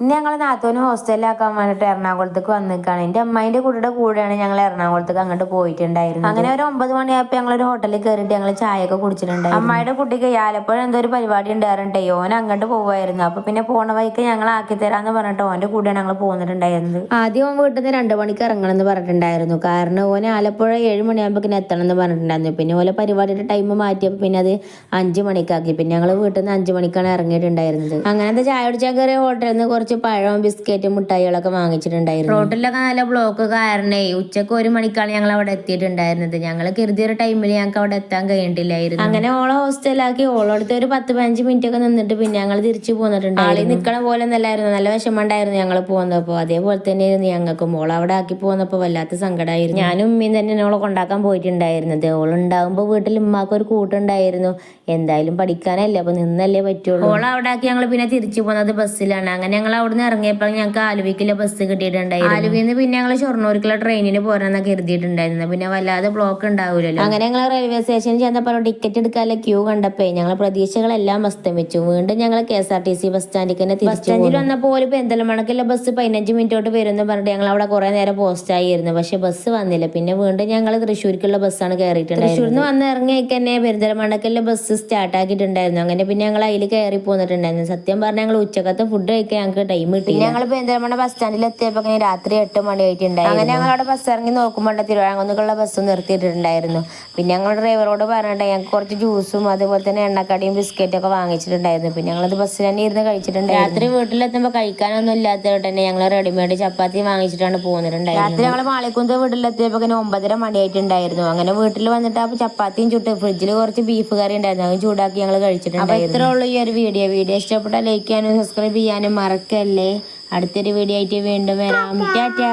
ഇന്ന് ഞങ്ങൾ നാത്തൂന് ഹോസ്റ്റലിലാക്കാൻ വേണ്ടിയിട്ട് എറണാകുളത്തേക്ക് വന്നിക്കാണ്. എൻ്റെ അമ്മായിൻ്റെ കുട്ടിയുടെ കൂടെയാണ് ഞങ്ങൾ എറണാകുളത്തേക്ക് അങ്ങോട്ട് പോയിട്ടുണ്ടായിരുന്നത്. അങ്ങനെ ഒരു 9 മണിയായപ്പോൾ ഞങ്ങളൊരു ഹോട്ടലിൽ കയറിയിട്ട് ഞങ്ങൾ ചായയൊക്കെ കുടിച്ചിട്ടുണ്ടായിരുന്നു. അമ്മായിയുടെ കുട്ടിക്ക് ആലപ്പുഴ എന്തോ ഒരു പരിപാടി ഉണ്ടായിരുന്നിട്ടേ ഓൻ അങ്ങോട്ട് പോകുമായിരുന്നു. അപ്പോൾ പിന്നെ പോണ വഴിക്ക് ഞങ്ങൾ ആക്കി തരാമെന്ന് പറഞ്ഞിട്ട് ഓൻ്റെ കൂടെയാണ് ഞങ്ങൾ പോന്നിട്ടുണ്ടായിരുന്നത്. ആദ്യം ഓൻ വീട്ടിൽ നിന്ന് 2 മണിക്ക് ഇറങ്ങണം എന്ന് പറഞ്ഞിട്ടുണ്ടായിരുന്നു. കാരണം ഓന് ആലപ്പുഴ 7 മണിയാകുമ്പോൾ എത്തണം എന്ന് പറഞ്ഞിട്ടുണ്ടായിരുന്നു. പിന്നെ ഓലെ പരിപാടിയുടെ ടൈം മാറ്റിയപ്പോൾ പിന്നെ അത് 5 മണിക്കാക്കി. പിന്നെ ഞങ്ങൾ വീട്ടിൽ നിന്ന് 5 മണിക്കാണ് ഇറങ്ങിയിട്ടുണ്ടായിരുന്നത്. അങ്ങനത്തെ ചായ കുടിച്ചാൽ കയറിയ ഹോട്ടലിൽ നിന്ന് കുറച്ച് പഴവും ബിസ്ക്കറ്റും മുട്ടായികളൊക്കെ വാങ്ങിച്ചിട്ടുണ്ടായിരുന്നു. റോഡിലൊക്കെ നല്ല ബ്ലോക്ക് കാരണേ ഉച്ചക്ക് 1 മണിക്കാണ് ഞങ്ങൾ അവിടെ എത്തിയിട്ടുണ്ടായിരുന്നത്. ഞങ്ങൾ കരുതിയൊരു ടൈമിൽ ഞങ്ങൾക്ക് അവിടെ എത്താൻ കഴിഞ്ഞിട്ടില്ലായിരുന്നു. അങ്ങനെ ഓളെ ഹോസ്റ്റലാക്കി ഓളടുത്ത് ഒരു 10-15 മിനിറ്റ് ഒക്കെ നിന്നിട്ട് പിന്നെ ഞങ്ങൾ തിരിച്ചു പോന്നിട്ടുണ്ട്. ആളി നിൽക്കണ പോലെ ഒന്നല്ലായിരുന്നു, നല്ല വിഷമമുണ്ടായിരുന്നു ഞങ്ങൾ പോകുന്നപ്പോൾ. അതേപോലെ തന്നെയായിരുന്നു ഞങ്ങൾക്കും. ഓൾ അവിടെ ആക്കി പോകുന്നപ്പോൾ വല്ലാത്ത സങ്കടമായിരുന്നു. ഞാനും ഉമ്മയും തന്നെ ഓളെ കൊണ്ടാക്കാൻ പോയിട്ടുണ്ടായിരുന്നത്. ഓളുണ്ടാകുമ്പോൾ വീട്ടിൽ ഉമ്മാക്ക് ഒരു കൂട്ടുണ്ടായിരുന്നു. എന്തായാലും പഠിക്കാനല്ലേ, അപ്പൊ നിന്നല്ലേ പറ്റുള്ളൂ. ഓളെ അവിടെ ആക്കി ഞങ്ങൾ പിന്നെ തിരിച്ചു പോകുന്നത് ബസ്സിലാണ്. അങ്ങനെ ഞങ്ങൾ അവിടുന്ന് ഇറങ്ങിയപ്പോൾ ഞങ്ങൾക്ക് ആലുവയ്ക്കുള്ള ബസ് കിട്ടിയിട്ടുണ്ടായിരുന്നു. ആലുവയിൽ നിന്ന് പിന്നെ ഞങ്ങൾ ഷൊർണൂർക്കുള്ള ട്രെയിനിന് പോരാന്നൊക്കെ കരുതിയിട്ടുണ്ടായിരുന്നു. പിന്നെ വല്ലാതെ ബ്ലോക്ക് ഉണ്ടാവില്ലല്ലോ. അങ്ങനെ ഞങ്ങൾ റെയിൽവേ സ്റ്റേഷനിൽ ചെന്നപ്പോൾ ടിക്കറ്റ് എടുക്കാനുള്ള ക്യൂ കണ്ടപ്പോ ഞങ്ങൾ പ്രതീക്ഷകളെല്ലാം അസ്തമിച്ചു. വീണ്ടും ഞങ്ങൾ KSRTC ബസ് സ്റ്റാൻഡിൽ തന്നെ ബസ് സ്റ്റാൻഡിൽ വന്നപ്പോൾ ഒരു പെരിന്തൽമണ്ണക്കുള്ള ബസ് 15 മിനിറ്റോട്ട് വരുമെന്ന് പറഞ്ഞിട്ട് ഞങ്ങൾ അവിടെ കുറെ നേരം പോസ്റ്റ് ആയിരുന്നു. പക്ഷെ ബസ് വന്നില്ല. പിന്നെ വീണ്ടും ഞങ്ങൾ തൃശ്ശൂർക്കുള്ള ബസ്സാണ് കയറിയിട്ടുണ്ടായിരുന്നത്. തൃശ്ശൂരിൽ നിന്ന് വന്ന് ഇറങ്ങിയേക്ക് തന്നെ പെരിന്തൽമണ്ണക്കുള്ള ബസ് സ്റ്റാർട്ട് ആക്കിയിട്ടുണ്ടായിരുന്നു. അങ്ങനെ പിന്നെ ഞങ്ങൾ അതിൽ കയറി പോന്നിട്ടുണ്ടായിരുന്നു. സത്യം പറഞ്ഞാൽ ഞങ്ങൾ ഉച്ചക്കത്തെ ഫുഡ് കഴിക്കാൻ ഞങ്ങൾക്ക് ടൈം കിട്ടി. പിന്നെ ഞങ്ങൾ പെരിന്തൽമണ്ണ ബസ് സ്റ്റാൻഡിൽ എത്തിയപ്പോൾ രാത്രി 8 മണി ആയിട്ടുണ്ടായിരുന്നു. അങ്ങനെ ഞങ്ങൾ അവിടെ ബസ് ഇറങ്ങി നോക്കുമ്പോൾ തിരുവിതാംകൂറിലേക്കുള്ള ബസ് നിർത്തിയിട്ടുണ്ടായിരുന്നു. പിന്നെ ഞങ്ങൾ ഡ്രൈവറോട് പറഞ്ഞിട്ട് ഞങ്ങൾക്ക് കുറച്ച് ജ്യൂസും അതുപോലെ തന്നെ എണ്ണക്കടിയും ബിസ്ക്കറ്റും ഒക്കെ വാങ്ങിച്ചിട്ടുണ്ടായിരുന്നു. പിന്നെ ഞങ്ങളത് ബസ്സിൽ തന്നെ ഇരുന്ന് കഴിച്ചിട്ടുണ്ടായിരുന്നു. രാത്രി വീട്ടിലെത്തുമ്പോൾ കഴിക്കാനൊന്നും ഇല്ലാത്തതുകൊണ്ട് തന്നെ ഞങ്ങൾ റെഡിമെയ്ഡ് ചപ്പാത്തി വാങ്ങിച്ചിട്ടാണ് പോകുന്നിട്ടുണ്ടായിരുന്നത്. രാത്രി ഞങ്ങൾ മാളിക്കുന്ന് വീട്ടിലെത്തിയപ്പോൾ 9:30 മണിയായിട്ടുണ്ടായിരുന്നു. അങ്ങനെ വീട്ടിൽ വന്നിട്ട് അപ്പോൾ ചപ്പാത്തിയും ചുട്ട് ഫ്രിഡ്ജിൽ കുറച്ച് ബീഫ് കറി ഉണ്ടായിരുന്നു. അത് ചൂടാക്കി ഞങ്ങൾ കഴിച്ചിട്ടുണ്ടായിരുന്നു. അപ്പോൾ ഇത്രേ ഉള്ളൂ ഈ ഒരു വീഡിയോ ഇഷ്ടപ്പെട്ടാൽ ലൈക്ക് ചെയ്യാനും സബ്സ്ക്രൈബ് ചെയ്യാനും മറക്കല്ലേ. അടുത്തൊരു വീഡിയോ ആയിട്ട് വീണ്ടും വരാം. ടാറ്റാ.